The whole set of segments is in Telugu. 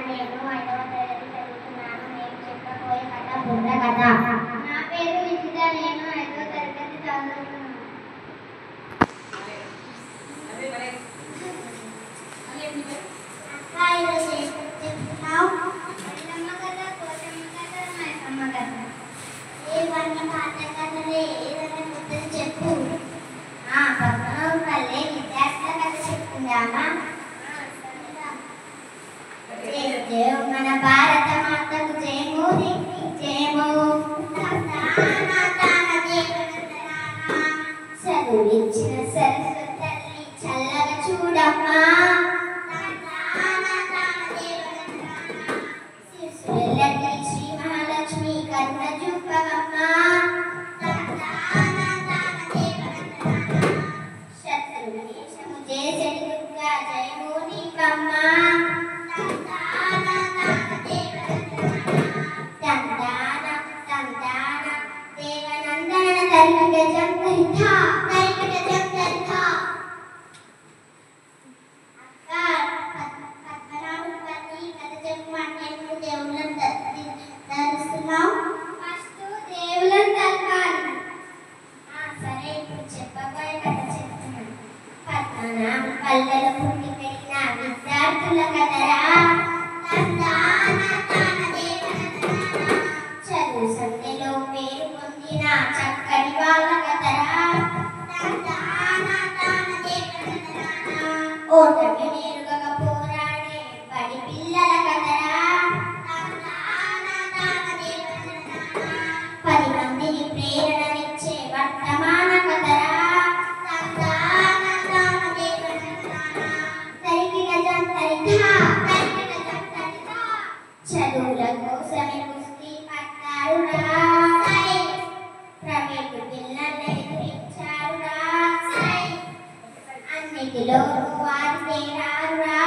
నేను 5వ తరగతి చదువుతున్నాను. నేను చెప్పబోయే కథ బుర్ర కథ. నా పేరు విజిత. నేను 5వ తరగతి చదువుతున్నాను. అక్క ఈరోజు చెప్తున్నావు ఎల్లమ్మ కథ, కోటమ్మ కథ, మైసమ్మ కథ. ఏవన్నీ పాత కథలే, ఏదైనా కొత్తది చెప్పు. పద్మనాభపల్లె విద్యార్థుల కథ చెప్తుందామా? మన భారత మాతకు జయము జయము. చదువిచ్చిన సరస్వతి తల్లి చల్లగా చూడమ్మా. శిశులకి శ్రీ మహాలక్ష్మి కరుణ చూపవమ్మా. శత్రుదేశము చేసడి దుర్గా జయము నీకమ్మా. పల్లెల పుట్టి పెరిగిన విద్యార్థుల కథరా. చదువు సంఖ్యలో పేరు పొందిన చక్కని వాళ్ళ కథరా. ఓటమి నేరుగా పోరాడే బడి పిల్లల కథరా. 10 మందిని ప్రేరణనిచ్చే వర్తమాన కథరా. చదువుల కోసమే కుస్తీ పట్టారురా. ప్రైవేటు పిల్లల్ని ఎదిరించారురా. అన్నిటిలో వారు తేరారురా.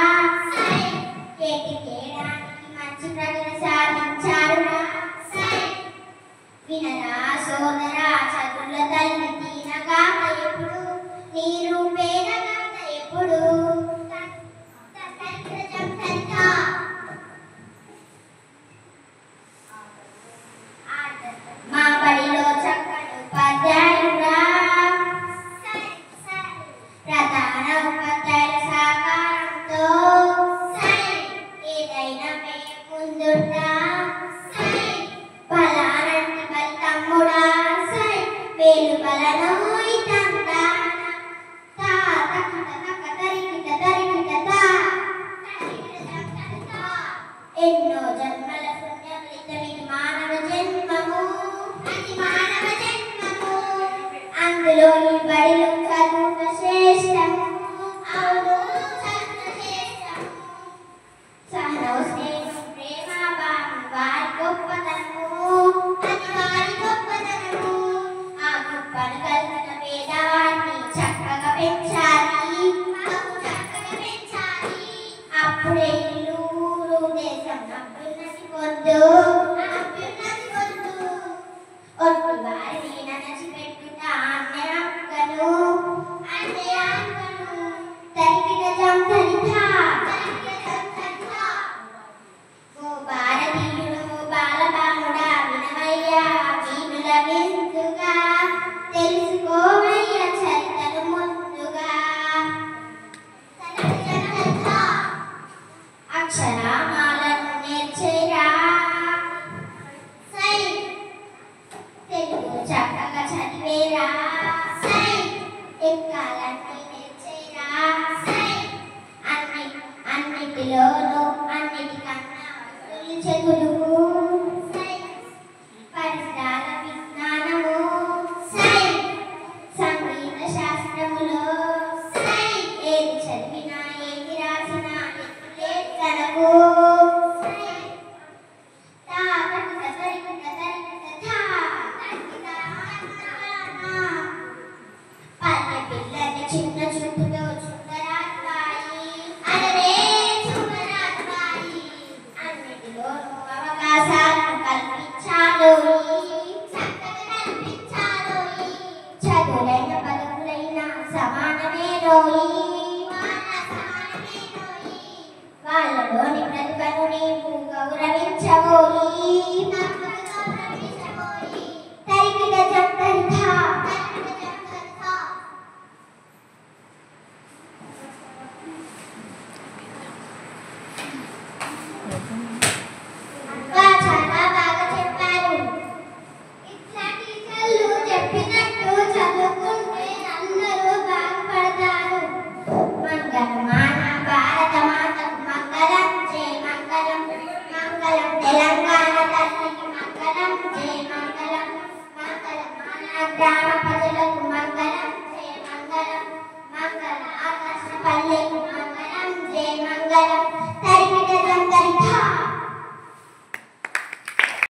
కేటికేయడానికి మంచి ప్రగతి సాధించారురా. వినరా సోదరా, చదువుల తల్లి దీనగాథ ఎప్పుడు, నీరు పేదగాథ ఎప్పుడు. మా బడిలో చక్కని ఉపాధ్యాయురా. ప్రధాన ఉపాధ్యాయుల సహకారంతో ఏదైనా మేము ముందుంటా. బలానంటి బలి తమ్ముడా, వేలు బలను ఎన్నో జన్మల పుణ్యం ఇతనికి మానవ జన్మము. అందులో ఈ బడిలో చదువు శ్రేష్టము. సహనం, స్నేహం, ప్రేమ, భావం వారి గొప్పతనము. ఆ గొప్పను కలిగిన పేదవారిని చక్కగా పెంచాలి. అప్పుడే ఇల్లు దేశం అభ్యున్నతి పొందు. ఒట్టి వారిని నడిచిపెట్టుట అన్యాయను. తరికిన జంతరిత ఓ భారతీయుడు బాలబాలుడా, వినవయ్యా వీణుల విందుగా. తెలుసుకోవయ్య చరితను ముందుగా. అక్షరామాలను నేర్చేరా. తెలుగు చక్కగా చదివేరా. ఎక్కాలన్నీ నేర్చేరా. అన్నిటిలోనూ అన్నిటికన్నా చదువు. పరిసరాల విజ్ఞానము. సంగీత శాస్త్రములో ఏది చదివినా ఏది రాసినా తనకు. పల్లె పిల్లల్ని చిన్న చూపుతో చూడరాదువాయి. అన్నిటిలోనూ అవకాశాలను కల్పించాలి. చదువులైన పదవులైన సమానమే రోయి. వాళ్ళలో